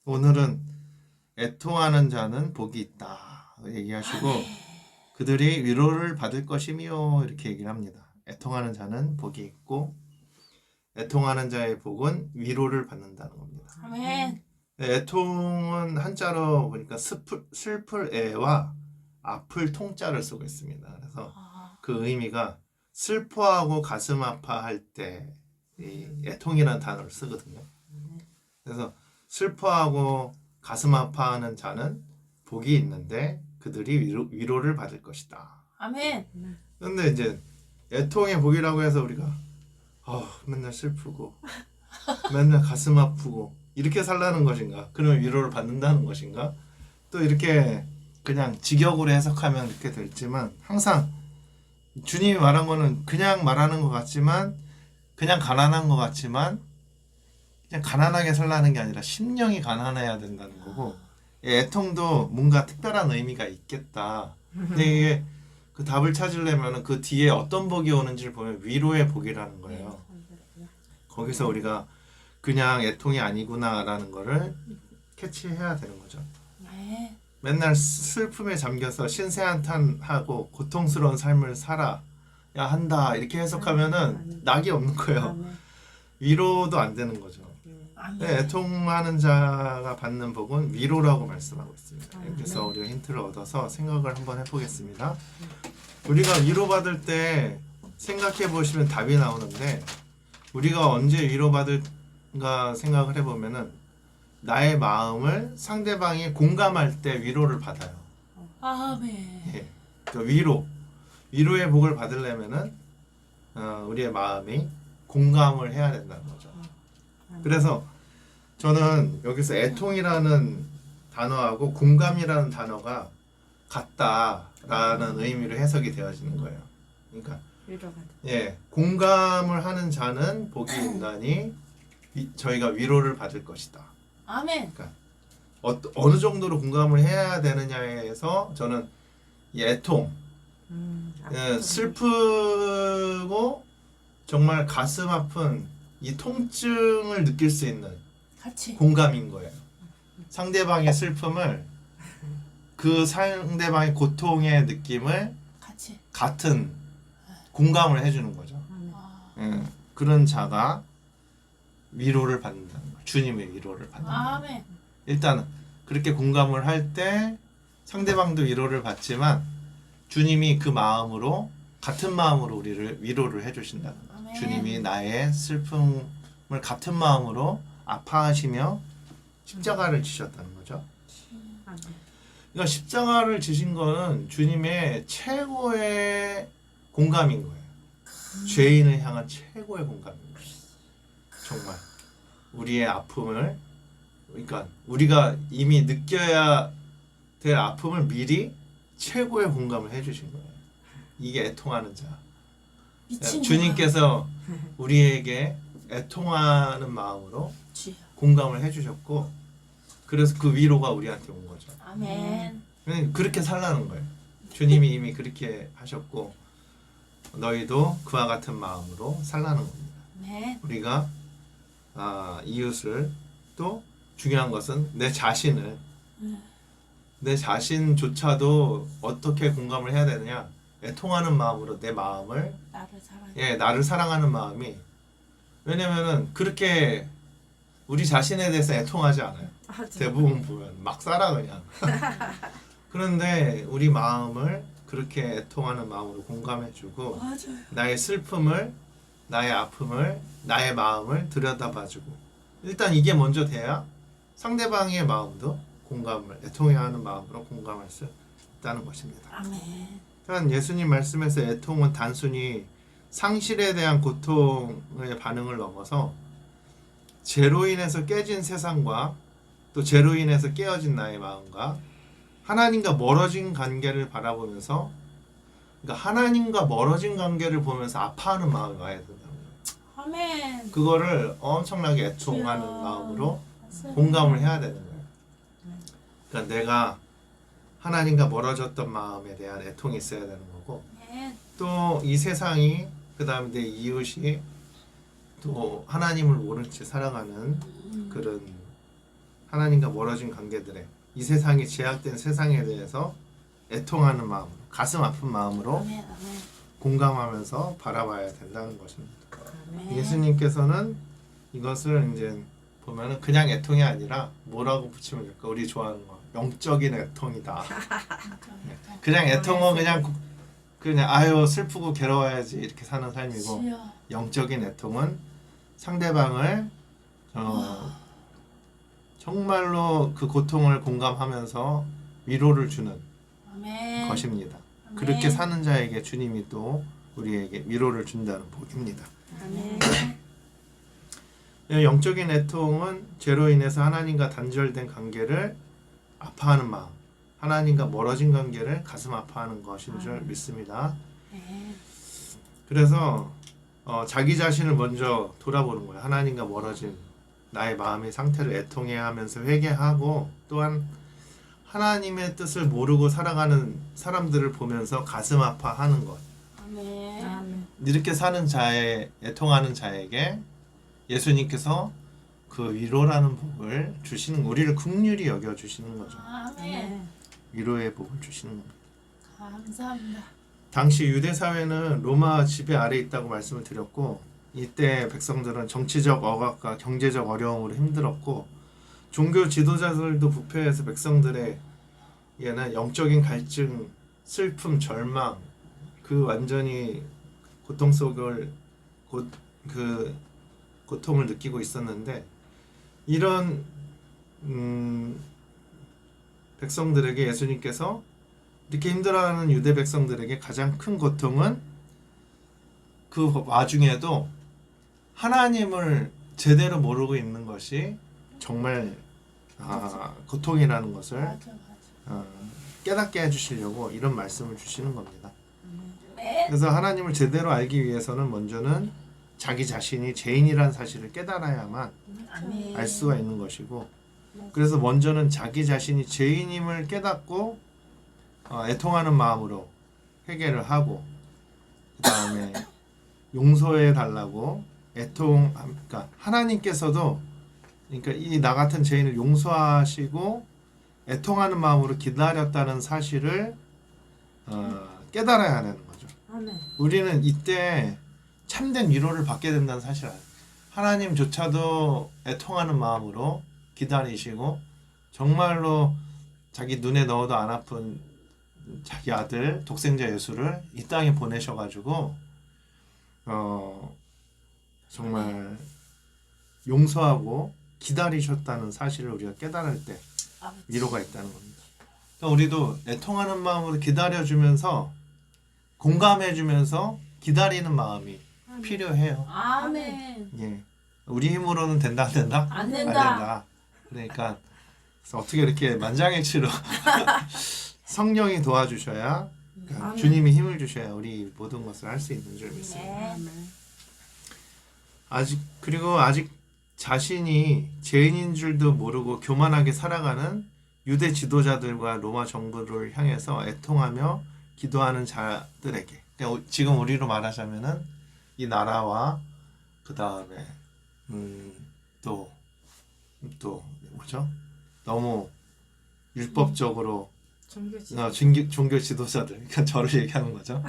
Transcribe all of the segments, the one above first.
오늘은 애통하는 자는 복이 있다 얘기하시고 그들이 위로를 받을 것이며 이렇게 얘기를 합니다. 애통하는 자는 복이 있고 애통하는 자의 복은 위로를 받는다는 겁니다. 아멘. 애통은 한자로 보니까 슬플 애와 아플 통자를 쓰고 있습니다. 그래서 그 의미가 슬퍼하고 가슴 아파할 때 이 애통이라는 단어를 쓰거든요. 그래서 슬퍼하고 가슴 아파하는 자는 복이 있는데 그들이 위로를 받을 것이다. 아멘. 그런데 이제 애통의 복이라고 해서 우리가 맨날 슬프고 맨날 가슴 아프고 이렇게 살라는 것인가? 그러면 위로를 받는다는 것인가? 또 이렇게 그냥 직역으로 해석하면 이렇게 될지만 항상 주님이 말한 거는 그냥 말하는 것 같지만 그냥 가난한 것 같지만 그냥 가난하게 살라는 게 아니라 심령이 가난해야 된다는 거고 애통도 뭔가 특별한 의미가 있겠다. 근데 이게 그 답을 찾으려면 그 뒤에 어떤 복이 오는지를 보면 위로의 복이라는 거예요. 거기서 우리가 그냥 애통이 아니구나라는 거를 캐치해야 되는 거죠. 네. 맨날 슬픔에 잠겨서 신세한탄하고 고통스러운 삶을 살아야 한다 이렇게 해석하면은 낙이 없는 거예요. 위로도 안 되는 거죠. 네, 애통하는 자가 받는 복은 위로라고 말씀하고 있습니다. 그래서 우리가 힌트를 얻어서 생각을 한번 해보겠습니다. 우리가 위로받을 때 생각해 보시면 답이 나오는데 우리가 언제 위로받을까 생각을 해보면은 나의 마음을 상대방이 공감할 때 위로를 받아요. 아멘. 예, 그 위로의 복을 받으려면은 우리의 마음이 공감을 해야 된다는 거죠. 그래서 저는 여기서 애통이라는 단어하고 공감이라는 단어가 같다라는 의미로 해석이 되어지는 거예요. 그러니까 공감을 하는 자는 복이 있나니 저희가 위로를 받을 것이다. 아멘. 그러니까 어느 정도로 공감을 해야 되느냐에서 저는 이 애통, 슬프고 정말 가슴 아픈 이 통증을 느낄 수 있는 같이 공감인 거예요. 상대방의 슬픔을 그 상대방의 고통의 느낌을 같이 같은 공감을 해주는 거죠. 아, 그런 자가 위로를 받는다는 거예요. 주님의 위로를 받는다는 거예요. 아멘. 일단 그렇게 공감을 할 때 상대방도 위로를 받지만 주님이 그 마음으로 같은 마음으로 우리를 위로를 해주신다는 거예요. 아멘. 주님이 나의 슬픔을 같은 마음으로 아파하시며 십자가를 지셨다는 거죠. 그러니까 십자가를 지신 거는 주님의 최고의 공감인 거예요. 죄인을 향한 최고의 공감인 거예요. 정말 우리의 아픔을 그러니까 우리가 이미 느껴야 될 아픔을 미리 최고의 공감을 해주신 거예요. 이게 애통하는 자. 미친 주님께서 우리에게 애통하는 마음으로 주여. 공감을 해주셨고 그래서 그 위로가 우리한테 온 거죠. 아멘. 그렇게 살라는 거예요. 주님이 이미 그렇게 하셨고 너희도 그와 같은 마음으로 살라는 겁니다. 아멘. 우리가 이웃을 또 중요한 것은 내 자신조차도 어떻게 공감을 해야 되느냐 애통하는 마음으로 내 마음을 나를 사랑하는 마음이 왜냐면은 그렇게 우리 자신에 대해서 애통하지 않아요. 대부분 보면 막 살아 그냥. 그런데 우리 마음을 그렇게 애통하는 마음으로 공감해주고 맞아요. 나의 슬픔을 나의 아픔을 나의 마음을 들여다봐주고 일단 이게 먼저 돼야 상대방의 마음도 공감을 애통해하는 마음으로 공감할 수 있다는 것입니다. 아멘. 또한 예수님 말씀에서 애통은 단순히 상실에 대한 고통의 반응을 넘어서 죄로 인해서 깨진 세상과 또 죄로 인해서 깨어진 나의 마음과 하나님과 멀어진 관계를 바라보면서 그러니까 하나님과 멀어진 관계를 보면서 아파하는 마음이 와야 된다는 거예요. 아멘. 그거를 엄청나게 애통하는 주여. 마음으로 공감을 해야 되는 거예요. 그러니까 내가 하나님과 멀어졌던 마음에 대한 애통이 있어야 되는 거고 아멘. 또 이 세상이 그 다음에 내 이웃이 또 하나님을 모른 채 살아가는 그런 하나님과 멀어진 관계들에 이 세상이 제약된 세상에 대해서 애통하는 마음으로 가슴 아픈 마음으로 아멘. 아멘. 공감하면서 바라봐야 된다는 것입니다. 아멘. 예수님께서는 이것을 이제 보면은 그냥 애통이 아니라 뭐라고 붙이면 될까? 우리 좋아하는 거 영적인 애통이다. 그냥 애통은 그냥 아유 슬프고 괴로워야지 이렇게 사는 삶이고 주여. 영적인 애통은 상대방을 정말로 그 고통을 공감하면서 위로를 주는 아멘. 것입니다. 아멘. 그렇게 사는 자에게 주님이 또 우리에게 위로를 준다는 복입니다. 아멘. 영적인 애통은 죄로 인해서 하나님과 단절된 관계를 아파하는 마음, 하나님과 멀어진 관계를 가슴 아파하는 것인 줄 믿습니다. 네. 그래서 자기 자신을 먼저 돌아보는 거예요. 하나님과 멀어진 나의 마음의 상태를 애통해야 하면서 회개하고 또한 하나님의 뜻을 모르고 살아가는 사람들을 보면서 가슴 아파하는 것. 아멘. 아멘. 이렇게 사는 자의 애통하는 자에게 예수님께서 그 위로라는 복을 주시는 우리를 긍휼히 여겨 주시는 거죠. 아멘. 위로의 복을 주시는 겁니다. 감사합니다. 당시 유대 사회는 로마 지배 아래 있다고 말씀을 드렸고 이때 백성들은 정치적 억압과 경제적 어려움으로 힘들었고 종교 지도자들도 부패해서 백성들에게는 영적인 갈증, 슬픔, 절망 그 완전히 고통 속을 고통을 느끼고 있었는데 이런 백성들에게 예수님께서 이렇게 힘들어하는 유대 백성들에게 가장 큰 고통은 그 와중에도 하나님을 제대로 모르고 있는 것이 정말 고통이라는 것을 맞아. 깨닫게 해주시려고 이런 말씀을 주시는 겁니다. 아멘. 그래서 하나님을 제대로 알기 위해서는 먼저는 자기 자신이 죄인이라는 사실을 깨달아야만 아멘. 알 수가 있는 것이고 그래서 먼저는 자기 자신이 죄인임을 깨닫고 애통하는 마음으로 회개를 하고 그 다음에 용서해 달라고 그러니까 하나님께서도 그러니까 이 나 같은 죄인을 용서하시고 애통하는 마음으로 기다렸다는 사실을 깨달아야 하는 거죠. 아멘. 우리는 이때 참된 위로를 받게 된다는 사실을 알아요. 하나님조차도 애통하는 마음으로 기다리시고 정말로 자기 눈에 넣어도 안 아픈 자기 아들 독생자 예수를 이 땅에 보내셔가지고 정말 용서하고 기다리셨다는 사실을 우리가 깨달을 때 아버지. 위로가 있다는 겁니다. 그러니까 우리도 애통하는 마음으로 기다려주면서 공감해주면서 기다리는 마음이 필요해요. 아멘. 예, 우리 힘으로는 된다 안 된다? 안 안 된다. 된다. 그러니까 그래서 어떻게 이렇게 만장일치로 성령이 도와주셔야 그러니까 아멘. 주님이 힘을 주셔야 우리 모든 것을 할 수 있는 줄 믿습니다. 네. 아멘. 아직 자신이 죄인인 줄도 모르고 교만하게 살아가는 유대 지도자들과 로마 정부를 향해서 애통하며 기도하는 자들에게 그러니까 지금 우리로 말하자면은 이 나라와 그 다음에 또 뭐죠? 너무 율법적으로 종교 지도자들 그러니까 저를 얘기하는 거죠.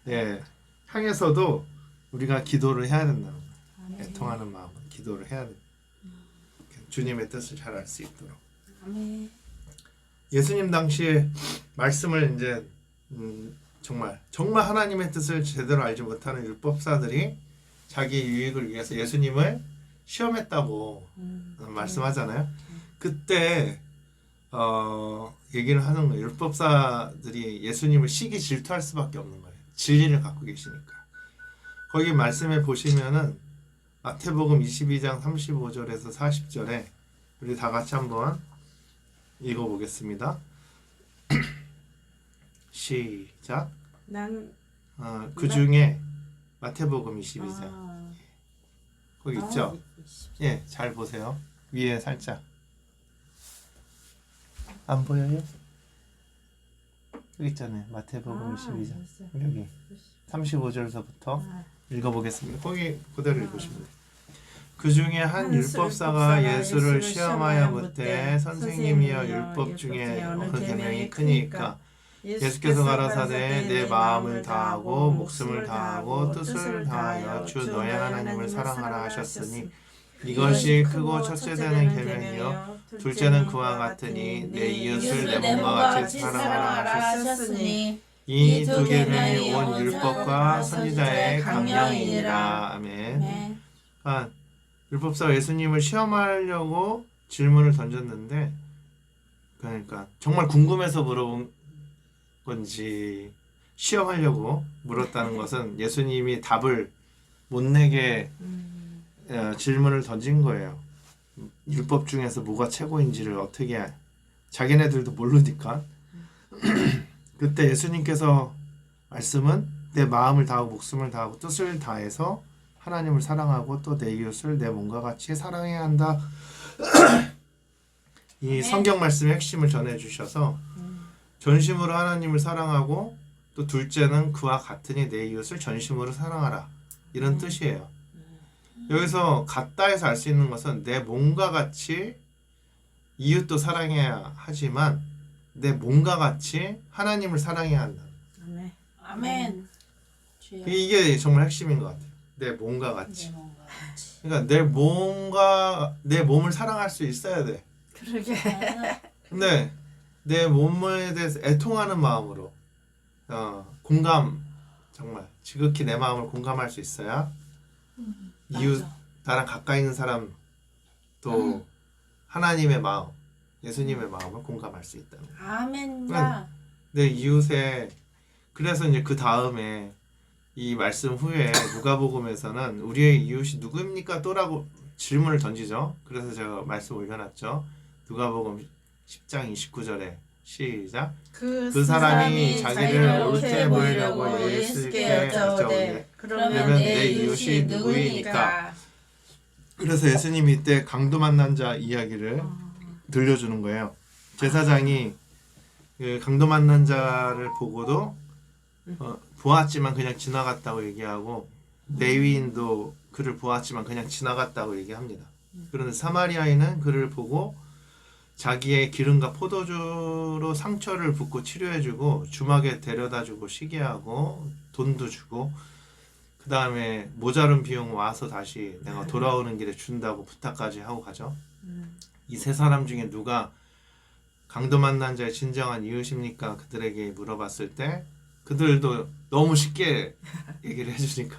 예, 향해서도 우리가 기도를 해야 된다는 거예요. 애통하는 마음으로 기도를 해야 돼. 주님의 뜻을 잘 알 수 있도록. 아멘. 예수님 당시에 말씀을 이제 정말 하나님의 뜻을 제대로 알지 못하는 율법사들이 자기 유익을 위해서 예수님을 시험했다고 말씀하잖아요. 그때 얘기를 하는 거예요. 율법사들이 예수님을 시기 질투할 수밖에 없는 거예요. 진리를 갖고 계시니까. 거기 말씀에 보시면은 마태복음 22장 35절에서 40절에 우리 다 같이 한번 읽어보겠습니다. 시작. 나는 그 중에 마태복음 22장 거기 있죠? 예, 잘 보세요. 위에 살짝 안 보여요? 여기 있잖아요. 마태복음 22장 여기 35절서부터 읽어보겠습니다. 거기 그대로 읽으시면 돼요. 그 중에 한 율법사가 율법사가 예수를 시험하여 묻되 선생님이여 율법 중에 어느 계명이 크니까 예수께서 가라사대 내 마음을 다하고 목숨을 다하고 뜻을 다하여 주 너의 하나님을 사랑하라 하셨으니 이것이 크고 첫째 되는 계명이요 둘째는 그와 같으니 내 이웃을 내 몸과 같이 사랑하라 하셨으니 이 두 계명이 온 율법과 선지자의 강령이니라. 아멘. 네. 아, 율법사가 예수님을 시험하려고 질문을 던졌는데 그러니까 정말 궁금해서 물어본 건지 시험하려고 물었다는 것은 예수님이 답을 못 내게 질문을 던진 거예요. 율법 중에서 뭐가 최고인지를 어떻게 자기네들도 모르니까 그때 예수님께서 말씀은 내 마음을 다하고 목숨을 다하고 뜻을 다해서 하나님을 사랑하고 또 내 이웃을 내 몸과 같이 사랑해야 한다. 이 성경 말씀의 핵심을 전해주셔서 전심으로 하나님을 사랑하고 또 둘째는 그와 같으니 내 이웃을 전심으로 사랑하라 이런 뜻이에요. 여기서 같다에서 알 수 있는 것은 내 몸과 같이 이웃도 사랑해야 하지만 내 몸과 같이 하나님을 사랑해야 한다. 아멘. 주여. 이게 정말 핵심인 것 같아요. 내 몸과 같이. 내 몸과 같이. 그러니까 내 몸을 사랑할 수 있어야 돼. 그러게. 근데 내 몸에 대해서 애통하는 마음으로 공감 정말 지극히 내 마음을 공감할 수 있어야 이웃 맞아. 나랑 가까이 있는 사람 또 하나님의 마음 예수님의 마음을 공감할 수 있다. 아멘이다. 내 이웃에 그래서 이제 그 다음에 이 말씀 후에 누가복음에서는 우리의 이웃이 누구입니까? 또라고 질문을 던지죠. 그래서 제가 말씀 올려놨죠. 누가복음 10장 29절에 시작. 그 사람이 자기를 옳게 보이려고 예수께 여쭤오되 그러면 내 이웃이 누구이니까? 그래서 예수님이 이때 강도 만난 자 이야기를 들려주는 거예요. 제사장이 그 강도 만난 자를 보고도 보았지만 그냥 지나갔다고 얘기하고 레위인도 그를 보았지만 그냥 지나갔다고 얘기합니다. 그런데 사마리아인은 그를 보고 자기의 기름과 포도주로 상처를 붓고 치료해주고 주막에 데려다주고 시계하고 돈도 주고 그 다음에 모자른 비용 와서 다시 내가 돌아오는 길에 준다고 부탁까지 하고 가죠. 이 세 사람 중에 누가 강도 만난 자의 진정한 이웃입니까? 그들에게 물어봤을 때 그들도 너무 쉽게 얘기를 해주니까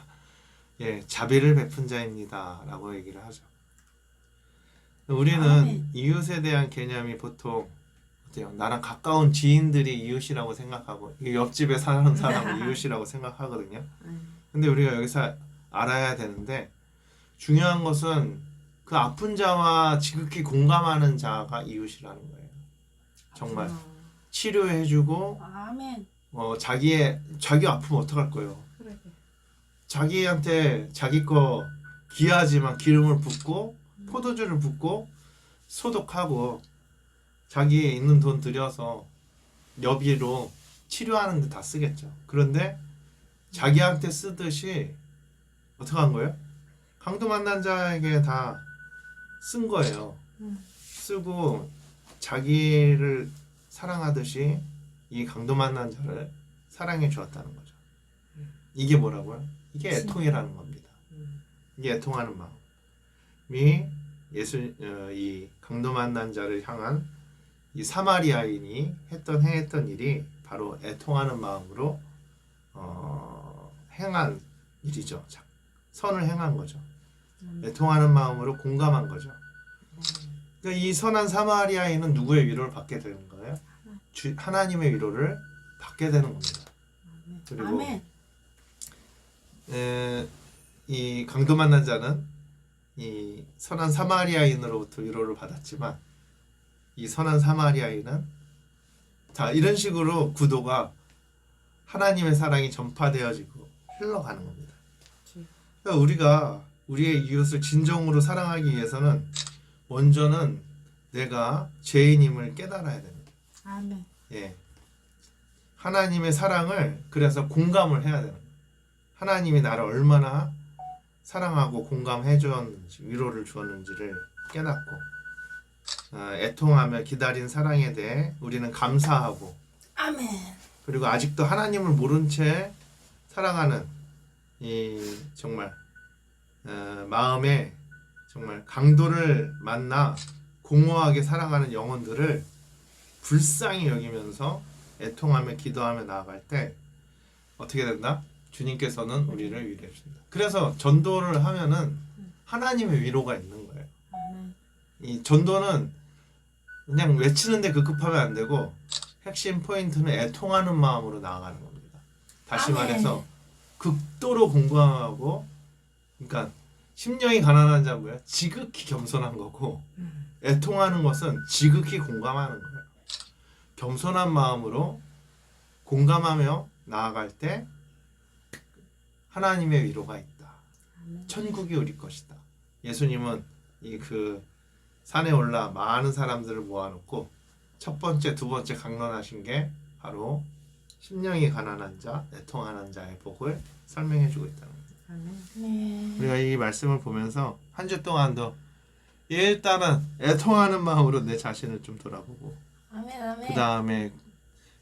자비를 베푼 자입니다 라고 얘기를 하죠. 우리는 아멘. 이웃에 대한 개념이 보통 어때요? 나랑 가까운 지인들이 이웃이라고 생각하고 옆집에 사는 사람을 이웃이라고 생각하거든요. 근데 우리가 여기서 알아야 되는데 중요한 것은 그 아픈 자와 지극히 공감하는 자가 이웃이라는 거예요. 정말 치료해주고 아멘. 자기 아프면 어떡할 거예요? 자기한테 자기 거 귀하지만 기름을 붓고 포도주를 붓고 소독하고 자기 있는 돈 들여서 여비로 치료하는 데 다 쓰겠죠. 그런데 자기한테 쓰듯이 어떻게 한 거예요? 강도 만난 자에게 다 쓴 거예요. 쓰고 자기를 사랑하듯이 이 강도 만난 자를 사랑해 주었다는 거죠. 이게 뭐라고요? 이게 애통이라는 겁니다. 이게 애통하는 마음이 이 강도 만난 자를 향한 이 사마리아인이 행했던 일이 바로 애통하는 마음으로 행한 일이죠. 선을 행한 거죠. 애통하는 마음으로 공감한 거죠. 그러니까 이 선한 사마리아인은 누구의 위로를 받게 되는 거예요? 하나님의 위로를 받게 되는 겁니다. 그리고 아멘. 이 강도 만난 자는 이 선한 사마리아인으로부터 위로를 받았지만 이 선한 사마리아인은 이런 식으로 구도가 하나님의 사랑이 전파되어지고 흘러가는 겁니다. 그러니까 우리가 우리의 이웃을 진정으로 사랑하기 위해서는 먼저는 내가 죄인임을 깨달아야 됩니다. 아멘. 하나님의 사랑을 그래서 공감을 해야 되는 거예요. 하나님이 나를 얼마나 사랑하고 공감해 주었는지 위로를 주었는지를 깨닫고 애통하며 기다린 사랑에 대해 우리는 감사하고 아멘. 그리고 아직도 하나님을 모른 채 살아가는 이 정말 마음에 정말 강도를 만나 공허하게 살아가는 영혼들을 불쌍히 여기면서 애통하며 기도하며 나아갈 때 어떻게 된다? 주님께서는 우리를 위로해 준다. 그래서 전도를 하면은 하나님의 위로가 있는 거예요. 아멘. 이 전도는 그냥 외치는데 급급하면 안 되고 핵심 포인트는 애통하는 마음으로 나아가는 겁니다. 다시 아멘. 말해서 극도로 공감하고, 그러니까 심령이 가난한 자는 뭐야? 지극히 겸손한 거고 애통하는 것은 지극히 공감하는 거예요. 겸손한 마음으로 공감하며 나아갈 때 하나님의 위로가 있다. 아멘. 천국이 우리 것이다. 예수님은 이 그 산에 올라 많은 사람들을 모아놓고 첫 번째, 두 번째 강론하신 게 바로 심령이 가난한 자, 애통하는 자의 복을 설명해 주고 있다는 거예요. 아멘. 네. 우리가 이 말씀을 보면서 한 주 동안도 일단은 애통하는 마음으로 내 자신을 좀 돌아보고 아멘. 아멘. 그 다음에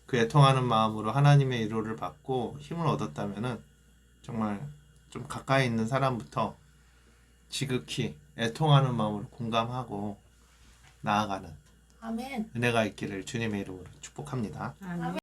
그 애통하는 마음으로 하나님의 위로를 받고 힘을 얻었다면은 정말 좀 가까이 있는 사람부터 지극히 애통하는 마음으로 공감하고 나아가는 아멘. 은혜가 있기를 주님의 이름으로 축복합니다. 아멘.